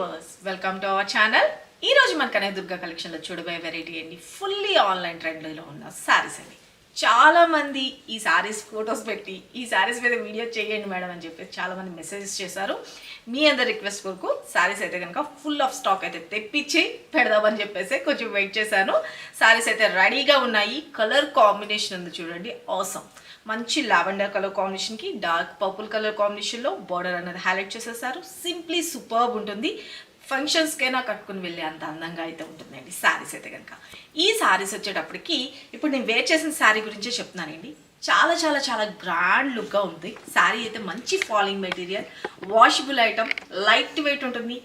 Viewers welcome to our channel. ఈ రోజు మన కనకదుర్గ కలెక్షన్లో చూడబోయే వెరైటీ అండి ఫుల్లీ ఆన్లైన్ ట్రెండ్లో ఉన్న సారీస్ అండి. చాలా మంది ఈ సారీస్ ఫొటోస్ పెట్టి ఈ సారీస్ మీద వీడియో చేయండి మేడం అని చెప్పి చాలా మంది మెసేజెస్ చేశారు. మీ అందరి రిక్వెస్ట్ కొరకు సారీస్ అయితే కనుక ఫుల్ ఆఫ్ స్టాక్ అయితే తెప్పించి పెడదామని చెప్పేసి కొంచెం వెయిట్ చేశాను. సారీస్ అయితే రెడీగా ఉన్నాయి. కలర్ కాంబినేషన్ ఉంది చూడండి, ఆసమ్. మంచి లావెండర్ కలర్ కాంబినేషన్కి డార్క్ పర్పుల్ కలర్ కాంబినేషన్లో బార్డర్ అనేది హైలైట్ చేసేసారు. సింప్లీ సూపర్బ్ ఉంటుంది. ఫంక్షన్స్కైనా కట్టుకుని వెళ్ళే అంత అందంగా అయితే ఉంటుందండి శారీస్ అయితే కనుక. ఈ శారీస్ వచ్చేటప్పటికి ఇప్పుడు నేను వేర్ చేసిన శారీ గురించే చెప్తున్నానండి. చాలా చాలా చాలా గ్రాండ్ లుక్గా ఉంది శారీ అయితే. మంచి falling material, washable item, light weight ఉంటుంది,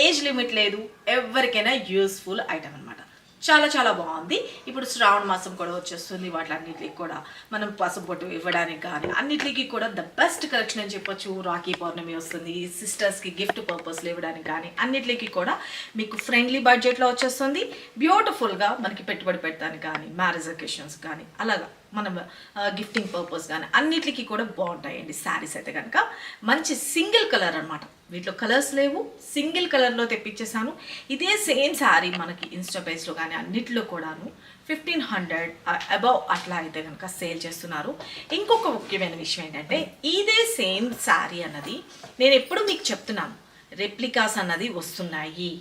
ఏజ్ లిమిట్ లేదు, ఎవరికైనా యూస్ఫుల్ ఐటమ్ అనమాట. చాలా చాలా బాగుంది. ఇప్పుడు శ్రావణ మాసం కూడా వచ్చేస్తుంది. వాటిలన్నిటికి కూడా మనం పసుపు బొట్టు ఇవ్వడానికి కానీ అన్నిటికీ కూడా ద బెస్ట్ కలెక్షన్ అని చెప్పొచ్చు. రాఖీ పౌర్ణమి వస్తుంది, సిస్టర్స్కి గిఫ్ట్ పర్పస్లో ఇవ్వడానికి కానీ అన్నిటికీ కూడా మీకు ఫ్రెండ్లీ బడ్జెట్లో వచ్చేస్తుంది. బ్యూటిఫుల్గా మనకి పెట్టుబడి పెట్టడానికి కానీ మ్యారేజ్ అకేషన్స్ కానీ అలాగా మనం గిఫ్టింగ్ పర్పస్ కానీ అన్నిటికీ కూడా బాగుంటాయండి శారీస్ అయితే కనుక. మంచి సింగిల్ కలర్ అనమాట, వీటిలో కలర్స్ లేవు, సింగిల్ కలర్లో తెప్పించేసాను. ఇదే సేమ్ శారీ మనకి ఇన్స్టా పేజ్లో కానీ అన్నిటిలో కూడాను 1500 అబవ్ అట్లా అయితే కనుక సేల్ చేస్తున్నారు. ఇంకొక ముఖ్యమైన విషయం ఏంటంటే ఇదే సేమ్ శారీ అన్నది నేను ఎప్పుడు మీకు చెప్తున్నాను, రెప్లికాస్ అన్నది వస్తున్నాయి.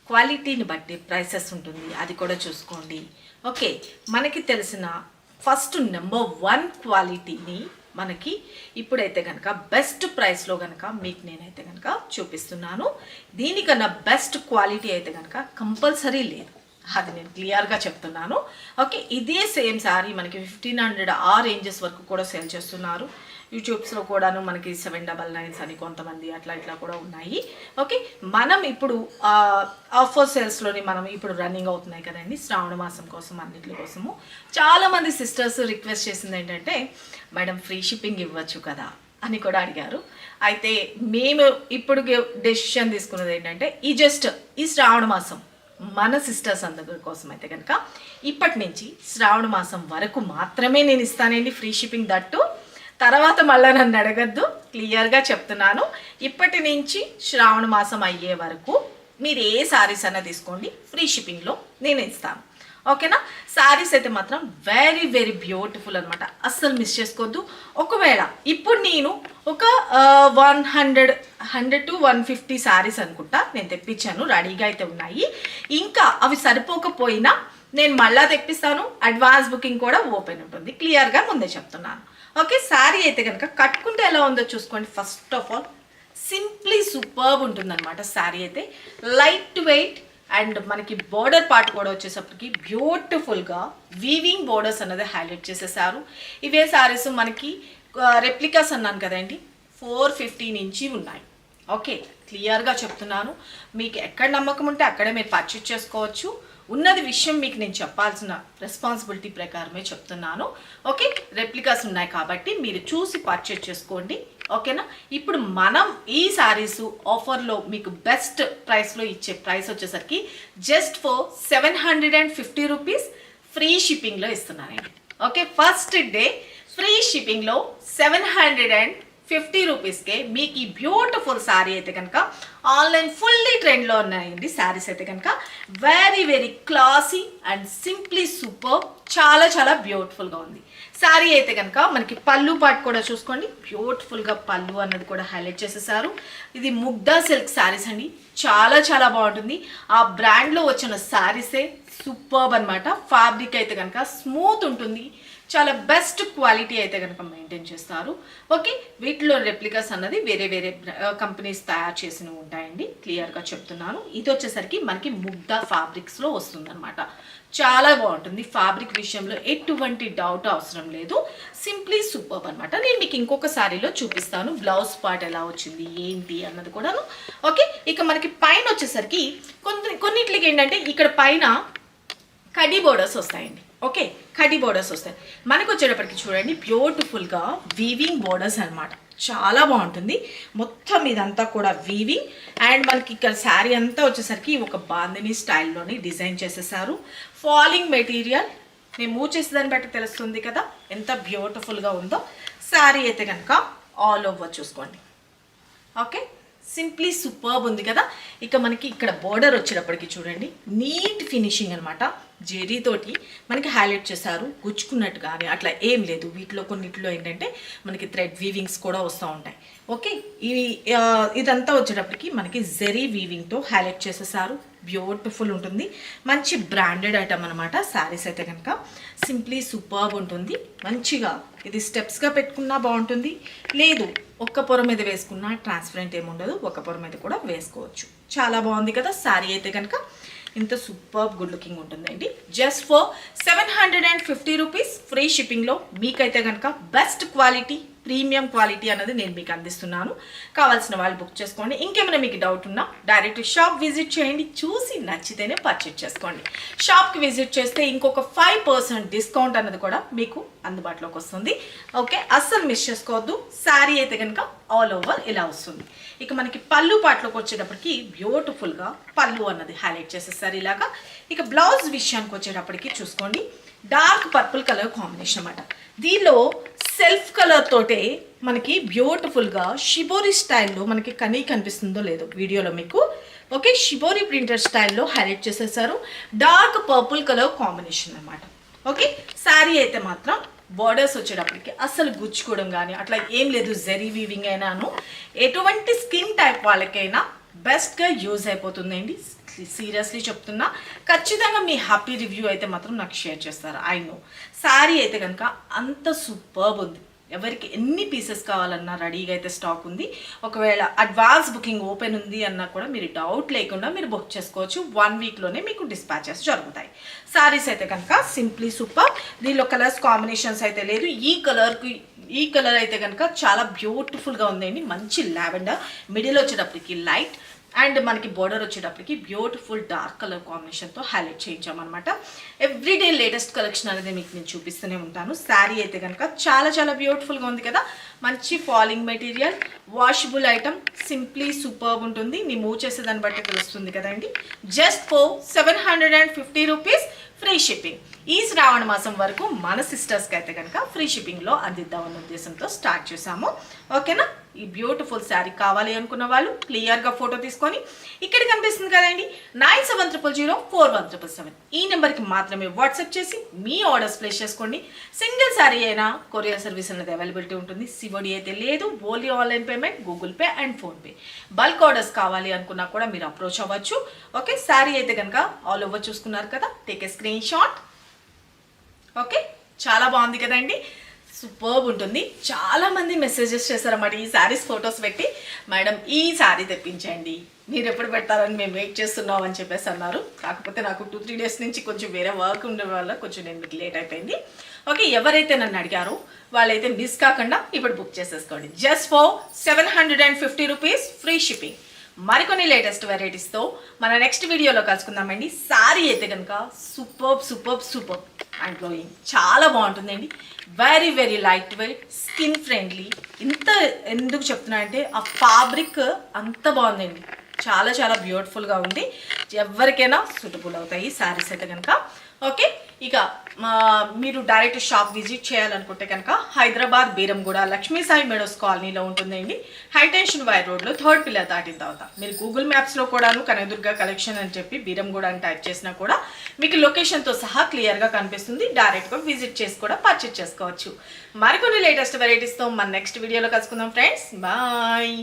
క్వాలిటీని బట్టి ప్రైసెస్ ఉంటుంది, అది కూడా చూసుకోండి. ఓకే, మనకి తెలిసిన ఫస్ట్ నెంబర్ 1 క్వాలిటీని మనకి ఇప్పుడైతే కనుక బెస్ట్ ప్రైస్లో కనుక మీకు నేనైతే కనుక చూపిస్తున్నాను. దీనికన్నా బెస్ట్ క్వాలిటీ అయితే కనుక కంపల్సరీ లేదు, అది నేను క్లియర్గా చెప్తున్నాను. ఓకే, ఇదే సేమ్ శారీ మనకి 1500 ఆ రేంజెస్ వరకు కూడా సేల్ చేస్తున్నారు. యూట్యూబ్స్లో కూడాను మనకి 799 అని కొంతమంది అట్లా ఇట్లా కూడా ఉన్నాయి. ఓకే, మనం ఇప్పుడు ఆఫర్ సేల్స్లోని మనం ఇప్పుడు రన్నింగ్ అవుతున్నాయి కదండి శ్రావణ మాసం కోసం అన్నిటి కోసము. చాలామంది సిస్టర్స్ రిక్వెస్ట్ చేసింది ఏంటంటే మేడం ఫ్రీ షిప్పింగ్ ఇవ్వచ్చు కదా అని కూడా అడిగారు. అయితే మేము ఇప్పుడు డెసిషన్ తీసుకున్నది ఏంటంటే ఈ శ్రావణ మాసం మన సిస్టర్స్ అందరి కోసం అయితే కనుక ఇప్పటి నుంచి శ్రావణ మాసం వరకు మాత్రమే నేను ఇస్తానండి ఫ్రీ షిప్పింగ్. దట్టు తర్వాత మళ్ళీ నన్ను అడగద్దు, క్లియర్గా చెప్తున్నాను. ఇప్పటి నుంచి శ్రావణ మాసం అయ్యే వరకు మీరు ఏ శారీస్ అన్నా తీసుకోండి, ఫ్రీ షిప్పింగ్లో నేను ఇస్తాను. ఓకేనా? శారీస్ అయితే మాత్రం వెరీ వెరీ బ్యూటిఫుల్ అనమాట, అస్సలు మిస్ చేసుకోవద్దు. ఒకవేళ ఇప్పుడు నేను ఒక 100 to 150 శారీస్ అనుకుంటా నేను తెప్పించాను, రెడీగా అయితే ఉన్నాయి. ఇంకా అవి సరిపోకపోయినా నేను మళ్ళా తెప్పిస్తాను. అడ్వాన్స్ బుకింగ్ కూడా ఓపెన్ ఉంటుంది, క్లియర్గా ముందే చెప్తున్నాను. ఓకే, శారీ అయితే కనుక కట్టుకుంటే ఎలా ఉందో చూసుకోండి. First of all simply superb ఉంటుందన్నమాట శారీ అయితే. లైట్ వెయిట్ అండ్ మనకి బోర్డర్ పార్ట్ కూడా వచ్చేసప్పటికి బ్యూటిఫుల్గా వీవింగ్ బోర్డర్స్ అన్నది హైలైట్ చేసేసారు. ఇవే శారీస్ మనకి రెప్లికాస్ అన్నాను కదండి 450 నుంచి ఉన్నాయి. ఓకే, క్లియర్గా చెప్తున్నాను. మీకు ఎక్కడ నమ్మకం ఉంటే అక్కడే మీరు పర్చేజ్ చేసుకోవచ్చు. ఉన్నది విషయం మీకు నేను చెప్పాల్సిన రెస్పాన్సిబిలిటీ ప్రకారమే చెప్తున్నాను. ఓకే, రెప్లికాస్ ఉన్నాయి కాబట్టి మీరు చూసి పర్చేజ్ చేసుకోండి. ఓకేనా? ఇప్పుడు మనం ఈ శారీస్ ఆఫర్లో మీకు బెస్ట్ ప్రైస్లో ఇచ్చే ప్రైస్ వచ్చేసరికి జస్ట్ ఫర్ 750 రూపీస్ ఫ్రీ షిప్పింగ్లో ఇస్తున్నానండి. ఓకే, ఫస్ట్ డే ఫ్రీ షిప్పింగ్లో 750 రూపీస్కే మీకు ఈ బ్యూటిఫుల్ శారీ అయితే కనుక ఆన్లైన్ ఫుల్లీ ట్రెండ్లో ఉన్నాయండి శారీస్ అయితే కనుక. Very very classy and simply super, చాలా చాలా బ్యూటిఫుల్గా ఉంది శారీ అయితే కనుక. మనకి పళ్ళు పార్ట్ కూడా చూసుకోండి, బ్యూటిఫుల్గా పళ్ళు అన్నది కూడా హైలైట్ చేసేసారు. ఇది ముగ్ధా సిల్క్ శారీస్ అండి, చాలా చాలా బాగుంటుంది. ఆ బ్రాండ్లో వచ్చిన శారీసే సూపర్బ్ అనమాట. ఫ్యాబ్రిక్ అయితే కనుక స్మూత్ ఉంటుంది, చాలా బెస్ట్ క్వాలిటీ అయితే కనుక మెయింటైన్ చేస్తారు. ఓకే, వీటిలో రెప్లికాస్ అన్నది వేరే వేరే కంపెనీస్ తయారు చేసినవి ఉంటాయండి, క్లియర్గా చెప్తున్నాను. ఇది వచ్చేసరికి మనకి ముగ్ధా ఫ్యాబ్రిక్స్లో వస్తుందన్నమాట. చాలా బాగుంటుంది, ఫ్యాబ్రిక్ విషయంలో ఎటువంటి డౌట్ అవసరం లేదు. సింప్లీ సూపర్బ్ అనమాట. నేను మీకు ఇంకొక శారీలో చూపిస్తాను బ్లౌజ్ పార్ట్ ఎలా వచ్చింది ఏంటి అన్నది కూడాను. ఓకే, ఇక మనకి పైన వచ్చేసరికి కొన్నిటికి ఏంటంటే ఇక్కడ పైన కడ్డీ బోర్డర్స్ వస్తాయండి. ఓకే, కడ్డీ బోర్డర్స్ వస్తాయి. మనకు వచ్చేటప్పటికి చూడండి బ్యూటిఫుల్గా వీవింగ్ బోర్డర్స్ అనమాట, చాలా బాగుంటుంది. మొత్తం ఇదంతా కూడా వీవింగ్ అండ్ మనకి ఇక్కడ శారీ అంతా వచ్చేసరికి ఒక బాందిని స్టైల్లోని డిజైన్ చేసేసారు. ఫాలింగ్ మెటీరియల్ నేను మూవ్ చేసేదాన్ని బట్టి తెలుస్తుంది కదా ఎంత బ్యూటిఫుల్గా ఉందో. శారీ అయితే కనుక ఆల్ ఓవర్ చూసుకోండి. ఓకే, సింప్లీ సూపర్బ్ ఉంది కదా. ఇక మనకి ఇక్కడ బోర్డర్ వచ్చేటప్పటికి చూడండి, నీట్ ఫినిషింగ్ అనమాట. జెరీతోటి మనకి హైలైట్ చేశారు, గుచ్చుకున్నట్టు కానీ అట్లా ఏం లేదు. వీటిలో కొన్నిట్లో ఏంటంటే మనకి థ్రెడ్ వీవింగ్స్ కూడా వస్తూ ఉంటాయి. ఓకే, ఇదంతా వచ్చేటప్పటికి మనకి జెరీ వీవింగ్తో హైలైట్ చేసేసారు. బ్యూటిఫుల్ ఉంటుంది, మంచి బ్రాండెడ్ ఐటమ్ అనమాట. శారీస్ అయితే కనుక సింప్లీ సూపర్బ్ ఉంటుంది. మంచిగా ఇది స్టెప్స్గా పెట్టుకున్నా బాగుంటుంది, లేదు ఒక్క పొర మీద వేసుకున్నా ట్రాన్స్పరెంట్ ఏముండదు, ఒక్క పొర మీద కూడా వేసుకోవచ్చు. చాలా బాగుంది కదా శారీ అయితే కనుక. ఇంత సూపర్ గుడ్ లుకింగ్ ఉంటుందండి. జస్ట్ ఫర్ 750 రూపీస్ ఫ్రీ షిప్పింగ్లో మీకైతే కనుక బెస్ట్ క్వాలిటీ, ప్రీమియం క్వాలిటీ అనేది నేను మీకు అందిస్తున్నాను. కావాల్సిన వాళ్ళు బుక్ చేసుకోండి. ఇంకేమైనా మీకు డౌట్ ఉన్నా డైరెక్ట్ షాప్ విజిట్ చేయండి, చూసి నచ్చితేనే పర్చేజ్ చేసుకోండి. షాప్కి విజిట్ చేస్తే ఇంకొక 5% డిస్కౌంట్ అన్నది కూడా మీకు అందుబాటులోకి వస్తుంది. ఓకే, అస్సలు మిస్ చేసుకోవద్దు. శారీ అయితే కనుక ఆల్ ఓవర్ ఇలా వస్తుంది. ఇక మనకి పళ్ళు పాటలోకి వచ్చేటప్పటికి బ్యూటిఫుల్గా పళ్ళు అన్నది హైలైట్ చేసేస్తారు ఇలాగా. ఇక బ్లౌజ్ విషయానికి వచ్చేటప్పటికి చూసుకోండి, డార్క్ పర్పుల్ కలర్ కాంబినేషన్ అన్నమాట. దీనిలో సెల్ఫ్ కలర్ తోటే మనకి బ్యూటిఫుల్గా షిబోరి స్టైల్లో మనకి కనిపిస్తుందో లేదో వీడియోలో మీకు. ఓకే, షిబోరి ప్రింటర్ స్టైల్లో హైలైట్ చేసేసారు. డార్క్ పర్పుల్ కలర్ కాంబినేషన్ అన్నమాట. ఓకే, శారీ అయితే మాత్రం బోర్డర్స్ వచ్చేటప్పటికి అసలు గుచ్చుకోవడం కానీ అట్లా ఏం లేదు. జెరీ వీవింగ్ అయినాను ఎటువంటి స్కిన్ టైప్ వాళ్ళకైనా బెస్ట్గా యూజ్ అయిపోతుందండి. సీరియస్లీ చెప్తున్నా, ఖచ్చితంగా మీ హ్యాపీ రివ్యూ అయితే మాత్రం నాకు షేర్ చేస్తారు. ఐ నో శారీ అయితే కనుక అంత సూపర్బ్ ఉంది. ఎవరికి ఎన్ని పీసెస్ కావాలన్నా రెడీగా అయితే స్టాక్ ఉంది. ఒకవేళ అడ్వాన్స్ బుకింగ్ ఓపెన్ ఉంది అన్నా కూడా మీరు డౌట్ లేకుండా మీరు బుక్ చేసుకోవచ్చు. 1 వీక్లోనే మీకు డిస్పాచెస్ జరుగుతాయి. శారీస్ అయితే కనుక సింప్లీ సూపర్. దీనిలో కలర్స్ కాంబినేషన్స్ అయితే లేదు. ఈ కలర్ అయితే కనుక చాలా బ్యూటిఫుల్గా ఉందండి. మంచి లావెండర్, మిడిల్ వచ్చేటప్పటికి లైట్ అండ్ మనకి బోర్డర్ వచ్చేటప్పటికి బ్యూటిఫుల్ డార్క్ కలర్ కాంబినేషన్తో హైలైట్ చేయించామన్నమాట. ఎవ్రీడే లేటెస్ట్ కలెక్షన్ అనేది మీకు నేను చూపిస్తూనే ఉంటాను. శారీ అయితే కనుక చాలా చాలా బ్యూటిఫుల్గా ఉంది కదా. మంచి falling material, washable item, simply superb ఉంటుంది. నీ మూవ్ చేసేదాన్ని బట్టి తెలుస్తుంది కదండి. Just for 750 rupees free shipping. ఈ శ్రావణ మాసం వరకు మన సిస్టర్స్కి అయితే కనుక ఫ్రీ షిప్పింగ్లో అందిద్దామన్న ఉద్దేశంతో స్టార్ట్ చేశాము. ఓకేనా, ఈ బ్యూటిఫుల్ శారీ కావాలి అనుకున్న వాళ్ళు క్లియర్గా ఫోటో తీసుకొని ఇక్కడ కనిపిస్తుంది కదండి 9700041777 ఈ నెంబర్కి మాత్రమే వాట్సాప్ చేసి మీ ఆర్డర్స్ ప్లేస్ చేసుకోండి. సింగిల్ శారీ అయినా కొరియర్ సర్వీస్ అనేది అవైలబిలిటీ ఉంటుంది. సివోడి అయితే లేదు, only online payment, Google pay and PhonePe. Bulk orders కావాలి అనుకున్నా కూడా మీరు అప్రోచ్ అవ్వచ్చు. ఓకే, శారీ అయితే కనుక ఆల్ ఓవర్ చూసుకున్నారు కదా, take a screen shot. Okay, చాలా బాగుంది కదండి, సూపర్బ్ ఉంటుంది. చాలామంది మెసేజెస్ చేశారన్నమాట ఈ శారీస్ ఫొటోస్ పెట్టి, మేడం ఈ శారీ తెప్పించండి, మీరు ఎప్పుడు పెడతారని మేము వెయిట్ చేస్తున్నాం అని చెప్పేసి అన్నారు. కాకపోతే నాకు 2-3 డేస్ నుంచి కొంచెం వేరే వర్క్ ఉండే వల్ల కొంచెం నేను లేట్ అయిపోయింది. ఓకే, ఎవరైతే నన్ను అడిగారో వాళ్ళైతే మిస్ కాకుండా ఇప్పుడు బుక్ చేసేసుకోండి. Just for 750 rupees free shipping. మరికొన్ని లేటెస్ట్ వెరైటీస్తో మన నెక్స్ట్ వీడియోలో కలుసుకుందామండి. శారీ అయితే కనుక superb superb superb and glowing, చాలా బాగుంటుందండి. Very very light weight, skin friendly. ఇంత ఎందుకు చెప్తున్నా అంటే ఆ ఫ్యాబ్రిక్ అంత బాగుందండి, చాలా చాలా బ్యూటిఫుల్గా ఉంది. ఎవరికైనా సూటబుల్ అవుతాయి శారీస్ అయితే కనుక. ఓకే, ఇక మీరు డైరెక్ట్ షాప్ విజిట్ చేయాలనుకుంటే కనుక హైదరాబాద్ బీరంగూడ లక్ష్మీ సాయి మెడోస్ కాలనీలో ఉంటుందండి. హైటెన్షన్ వైర్ రోడ్లో 3rd పిల్లర్ దాటిన తర్వాత మీరు గూగుల్ మ్యాప్స్లో కూడాను కనకదుర్గ కలెక్షన్ అని చెప్పి బీరంగూడ అని టైప్ చేసినా కూడా మీకు లొకేషన్తో సహా క్లియర్గా కనిపిస్తుంది. డైరెక్ట్గా విజిట్ చేసి కూడా పర్చేజ్ చేసుకోవచ్చు. మరికొన్ని లేటెస్ట్ వెరైటీస్తో మన నెక్స్ట్ వీడియోలో కలుసుకుందాం ఫ్రెండ్స్. బాయ్.